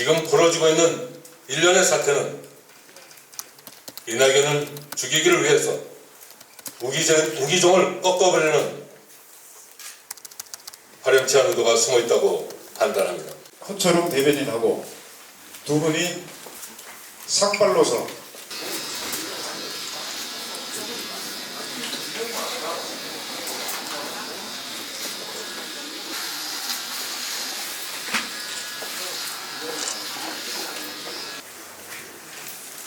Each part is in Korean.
지금 벌어지고 있는 일련의 사태는 이낙연을 죽이기를 위해서 우기종을 꺾어버리는 파렴치한 의도가 숨어있다고 판단합니다. 허철웅 대변인하고 두 분이 삭발로서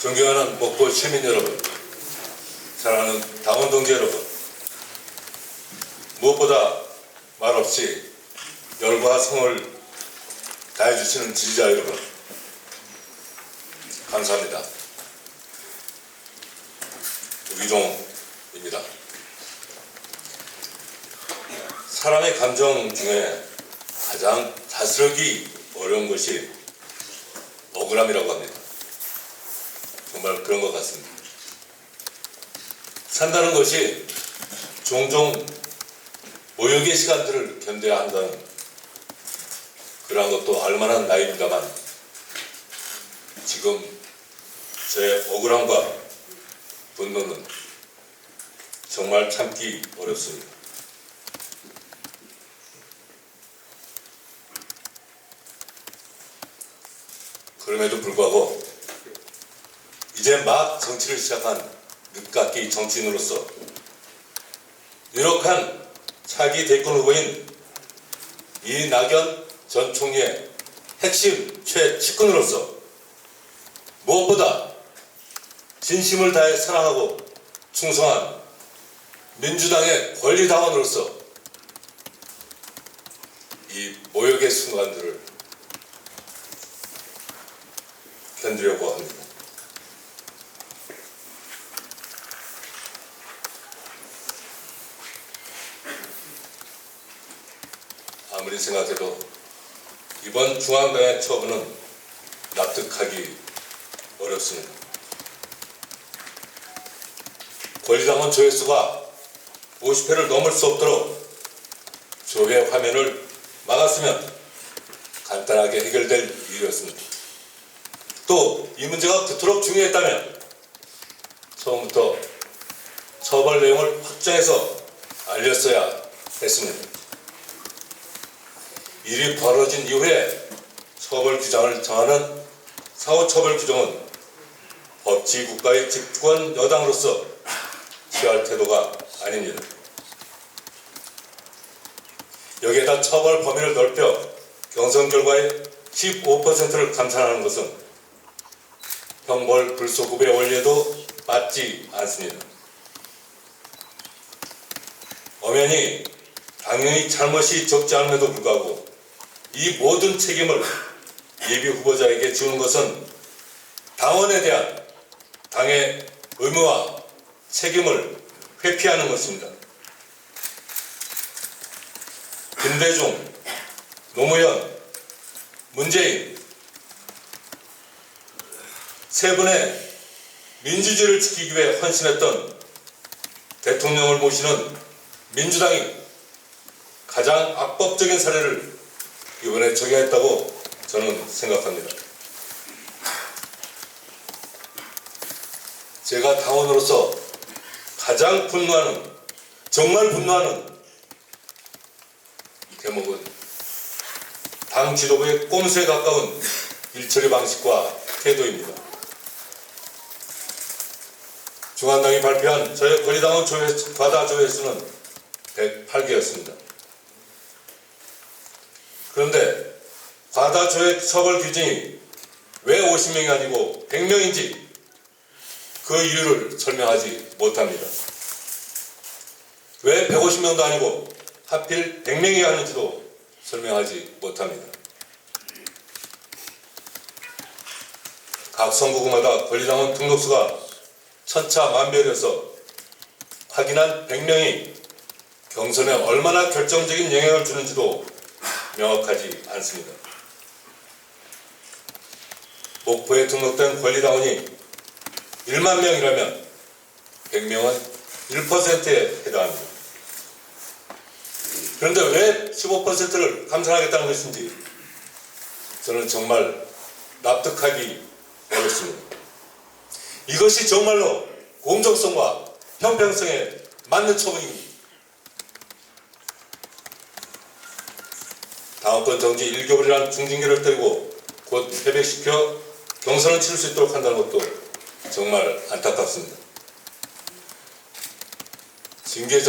존경하는 목포 시민 여러분, 사랑하는 당원 동지 여러분, 무엇보다 말없이 열과 성을 다해주시는 지지자 여러분, 감사합니다. 우기종입니다. 사람의 감정 중에 가장 다스리기 어려운 것이 억울함이라고 합니다. 정말 그런 것 같습니다. 산다는 것이 종종 모욕의 시간들을 견뎌야 한다는 그러한 것도 알만한 나이입니다만 지금 제 억울함과 분노는 정말 참기 어렵습니다. 그럼에도 불구하고 이제 막 정치를 시작한 늦깎이 정치인으로서 유력한 차기 대권 후보인 이낙연 전 총리의 핵심 최측근으로서 무엇보다 진심을 다해 사랑하고 충성한 민주당의 권리당원으로서 이 모욕의 순간들을 견디려고 합니다. 아무리 생각해도 이번 중앙당의 처분은 납득하기 어렵습니다. 권리당원 조회수가 50회를 넘을 수 없도록 조회 화면을 막았으면 간단하게 해결될 일이었습니다. 또 이 문제가 그토록 중요했다면 처음부터 처벌 내용을 확정해서 알렸어야 했습니다. 일이 벌어진 이후에 처벌 규정을 정하는 사후처벌 규정은 법치 국가의 집권 여당으로서 취할 태도가 아닙니다. 여기에다 처벌 범위를 넓혀 경선 결과의 15%를 감산하는 것은 형벌 불소급의 원리에도 맞지 않습니다. 엄연히 당연히 잘못이 적지 않음에도 불구하고 이 모든 책임을 예비 후보자에게 지우는 것은 당원에 대한 당의 의무와 책임을 회피하는 것입니다. 김대중, 노무현, 문재인 세 분의 민주주의를 지키기 위해 헌신했던 대통령을 모시는 민주당이 가장 악법적인 사례를 이번에 적용했다고 저는 생각합니다. 제가 당원으로서 가장 분노하는, 정말 분노하는 대목은 당 지도부의 꼼수에 가까운 일처리 방식과 태도입니다. 중앙당이 발표한 저의 권리당원 과다 조회수는 108개였습니다. 그런데 과다 조회 처벌 규정이 왜 50명이 아니고 100명인지 그 이유를 설명하지 못합니다. 왜 150명도 아니고 하필 100명이 하는지도 설명하지 못합니다. 각 선거구마다 권리당원 등록수가 천차만별이어서 확인한 100명이 경선에 얼마나 결정적인 영향을 주는지도 명확하지 않습니다. 목포에 등록된 권리당원이 1만 명이라면 100명은 1%에 해당합니다. 그런데 왜 15%를 감산하겠다는 것인지 저는 정말 납득하기 어렵습니다. 이것이 정말로 공정성과 형평성에 맞는 처분입니다. 다음번 정지 1개월이라는 중징계를 때리고 곧 패배시켜 경선을 치를 수 있도록 한다는 것도 정말 안타깝습니다. 징계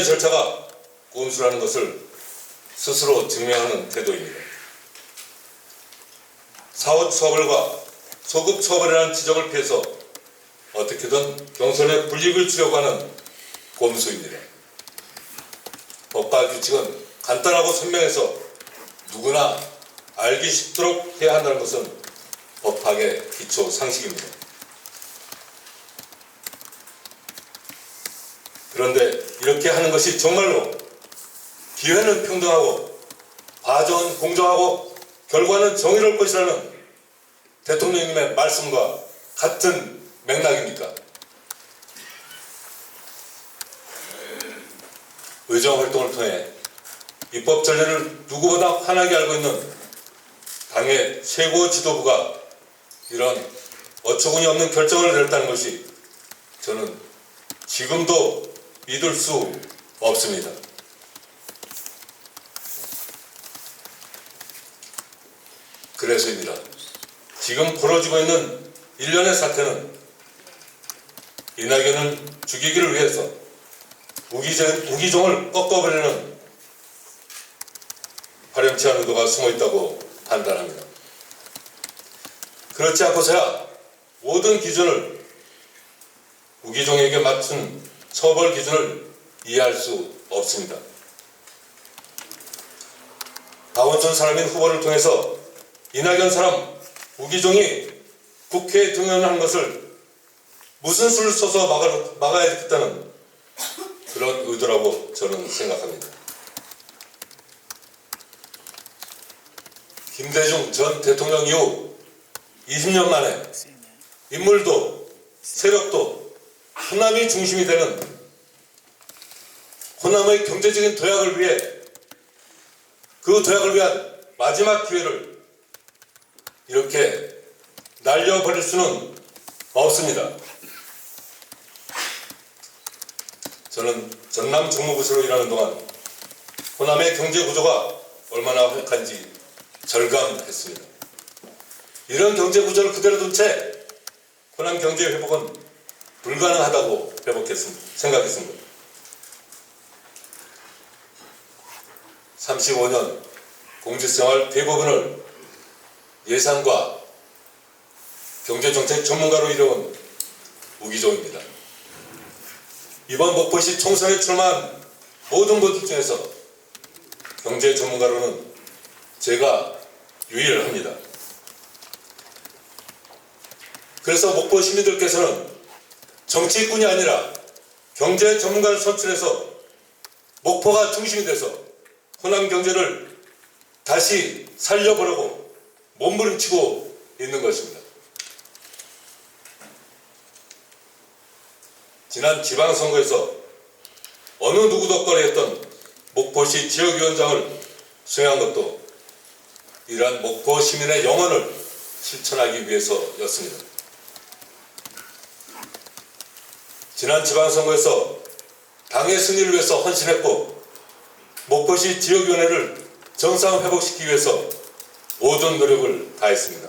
절차가 꼼수라는 것을 스스로 증명하는 태도입니다. 사후 처벌과 소급 처벌이라는 지적을 피해서 어떻게든 경선에 불이익을 주려고 하는 꼼수입니다. 법과 규칙은 간단하고 선명해서 누구나 알기 쉽도록 해야 한다는 것은 법학의 기초 상식입니다. 그런데 이렇게 하는 것이 정말로 기회는 평등하고 과정은 공정하고 결과는 정의로울 것이라는 대통령님의 말씀과 같은 맥락입니까? 의정활동을 통해 입법 전례를 누구보다 환하게 알고 있는 당의 최고 지도부가 이런 어처구니 없는 결정을 내렸다는 것이 저는 지금도 믿을 수 없습니다. 그래서입니다. 지금 벌어지고 있는 일련의 사태는 이낙연을 죽이기를 위해서 우기종을 꺾어버리는 파렴치한 의도가 숨어있다고 판단합니다. 그렇지 않고서야 모든 기준을 우기종에게 맞춘 처벌 기준을 이해할 수 없습니다. 박원순 사람인 후보를 통해서 이낙연 사람 우기종이 국회에 등원한 것을 무슨 수를 써서 막아야겠다는 그런 의도라고 저는 생각합니다. 김대중 전 대통령 이후 20년 만에 인물도 세력도 호남이 중심이 되는 호남의 경제적인 도약을 위해 그 도약을 위한 마지막 기회를 이렇게 날려버릴 수는 없습니다. 저는 전남 정무부시로 일하는 동안 호남의 경제 구조가 얼마나 혹한지 절감했습니다. 이런 경제 구조를 그대로 둔 채 호남 경제 회복은 불가능하다고 생각했습니다. 35년 공직생활 대부분을 예산과 경제정책 전문가로 이뤄온 우기종입니다. 이번 목포시 총선에 출마한 모든 분들 중에서 경제 전문가로는 제가 유일합니다. 그래서 목포 시민들께서는 정치꾼이 아니라 경제 전문가를 선출해서 목포가 중심이 돼서 호남 경제를 다시 살려보려고 몸부림치고 있는 것입니다. 지난 지방선거에서 어느 누구도 꺼려했던 목포시 지역위원장을 수행한 것도 이러한 목포 시민의 영혼을 실천하기 위해서였습니다. 지난 지방선거에서 당의 승리를 위해서 헌신했고 목포시 지역위원회를 정상 회복시키기 위해서 모든 노력을 다했습니다.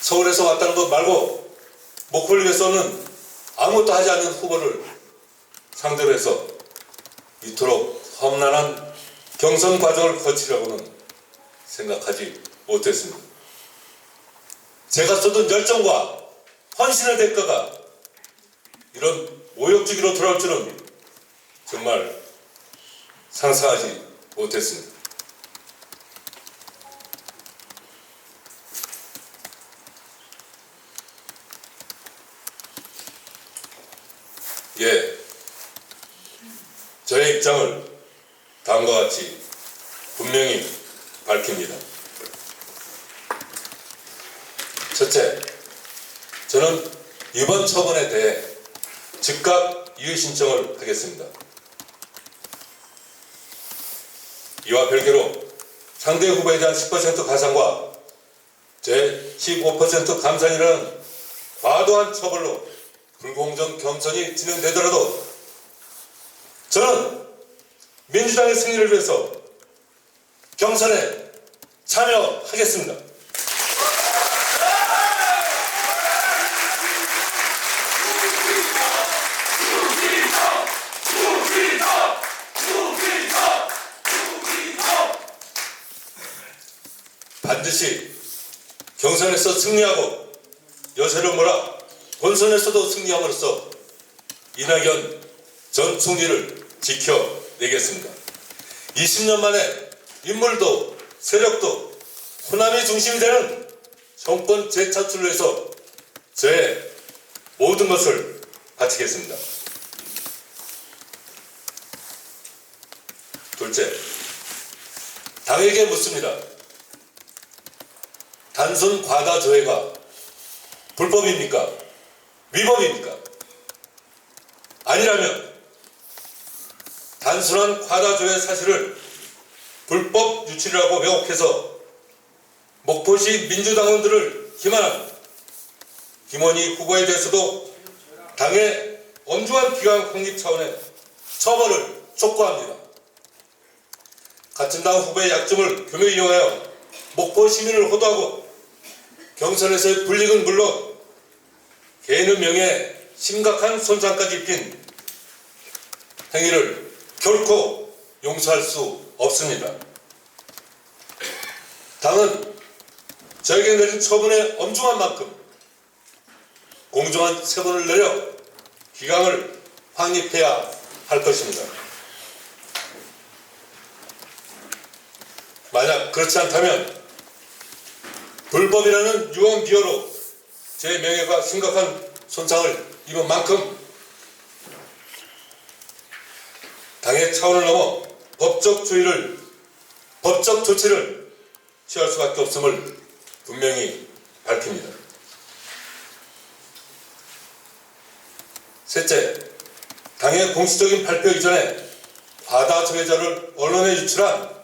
서울에서 왔다는 것 말고 목포를 위해서는 아무것도 하지 않는 후보를 상대로 해서 이토록 험난한 경선 과정을 거치려고는 생각하지 못했습니다. 제가 쏟은 열정과 헌신의 대가가 이런 모욕주기로 돌아올 줄은 정말 상상하지 못했습니다. 저의 입장을 다음과 같이 분명히 밝힙니다. 첫째, 저는 이번 처분에 대해 즉각 이의 신청을 하겠습니다. 이와 별개로 상대 후보에 대한 10% 가산과 제15% 감산이라는 과도한 처벌로 불공정 경선이 진행되더라도 저는 민주당의 승리를 위해서 경선에 참여하겠습니다. 반드시 경선에서 승리하고 여세를 몰아 본선에서도 승리함으로써 이낙연 전 총리를 지켜내겠습니다. 20년 만에 인물도 세력도 호남이 중심이 되는 정권 재창출을 위해서 제 모든 것을 바치겠습니다. 둘째, 당에게 묻습니다. 단순 과다 조회가 불법입니까? 위법입니까? 아니라면 단순한 과다 조회 사실을 불법 유출이라고 왜곡해서 목포시 민주당원들을 기만한 김원희 후보에 대해서도 당의 엄중한 기강 확립 차원의 처벌을 촉구합니다. 같은 당 후보의 약점을 교묘히 이용하여 목포 시민을 호도하고 경선에서의 불이익은 물론 개인의 명예에 심각한 손상까지 입힌 행위를 결코 용서할 수 없습니다. 당은 저에게 내린 처분의 엄중한 만큼 공정한 처분을 내려 기강을 확립해야 할 것입니다. 만약 그렇지 않다면 불법이라는 유언 비어로 제 명예가 심각한 손상을 입은 만큼 당의 차원을 넘어 법적 조치를 취할 수밖에 없음을 분명히 밝힙니다. 셋째, 당의 공식적인 발표 이전에 과다 조회자를 언론에 유출한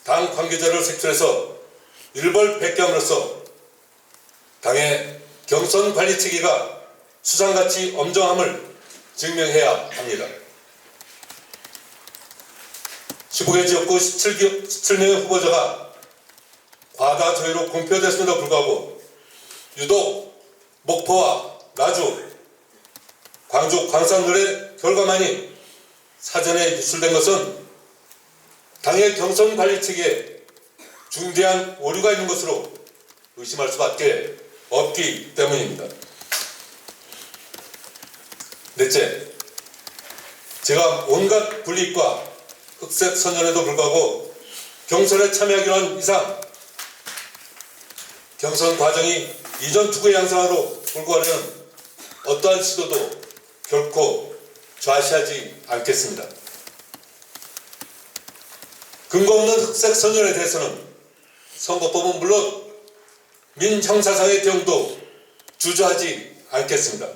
당 관계자를 색출해서 일벌백계함으로써 당의 경선 관리 체계가 수상같이 엄정함을 증명해야 합니다. 15개 지역구 17명의 후보자가 과다 조회로 공표됐음에도 불구하고 유독 목포와 나주, 광주, 광산군의 결과만이 사전에 유출된 것은 당의 경선 관리 체계에 중대한 오류가 있는 것으로 의심할 수밖에 없기 때문입니다. 넷째, 제가 온갖 불이익과 흑색 선전에도 불구하고 경선에 참여하기로 한 이상 경선 과정이 이전 투구의 양상으로 몰고 가려는 어떠한 시도도 결코 좌시하지 않겠습니다. 근거 없는 흑색 선전에 대해서는 선거법은 물론 민형사상의 경우도 주저하지 않겠습니다.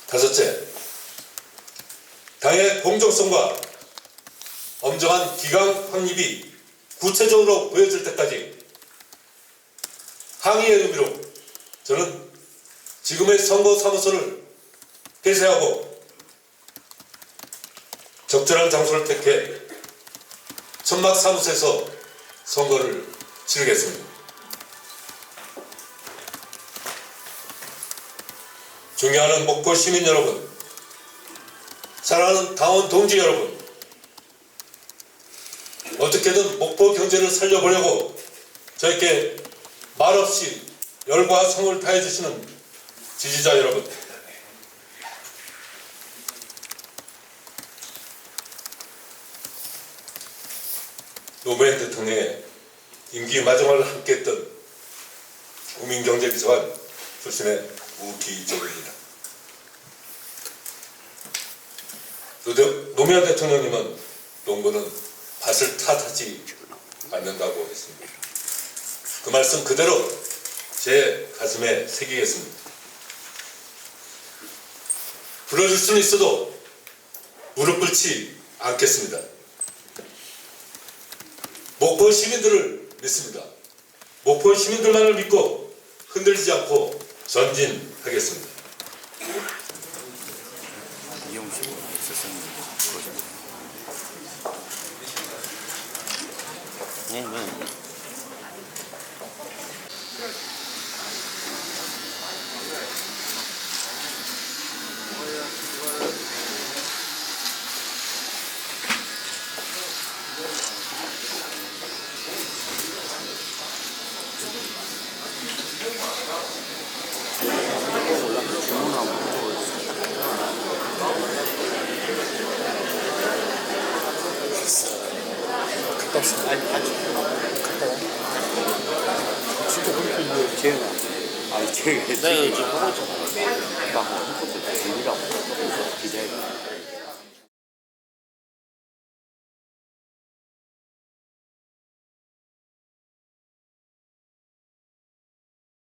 다섯째, 당의 공정성과 엄정한 기강 확립이 구체적으로 보여질 때까지 항의의 의미로 저는 지금의 선거사무소를 폐쇄하고 적절한 장소를 택해 천막사무소에서 선거를 치르겠습니다. 존경하는 목포 시민 여러분, 사랑하는 당원 동지 여러분, 어떻게든 목포 경제를 살려보려고 저에게 말없이 열과 성을 다해주시는 지지자 여러분, 노무현 대통령의 임기 마지막을 함께했던 국민경제비서관 출신의 우기정입니다. 노무현 대통령님은 농부는 밭을 탓하지 않는다고 했습니다. 그 말씀 그대로 제 가슴에 새기겠습니다. 불러줄 수는 있어도 무릎 꿇지 않겠습니다. 목포 시민들을 믿습니다. 목포 시민들만을 믿고 흔들리지 않고 전진하겠습니다. 이용식으로 있었습니다. 네, 네. 아니, 아직 갔다 와. 진짜 그렇게 이거 쟤가. 아니, 쟤가. 내가 지금 하고 있잖아. 나 한것도 들리라고. 기자회견.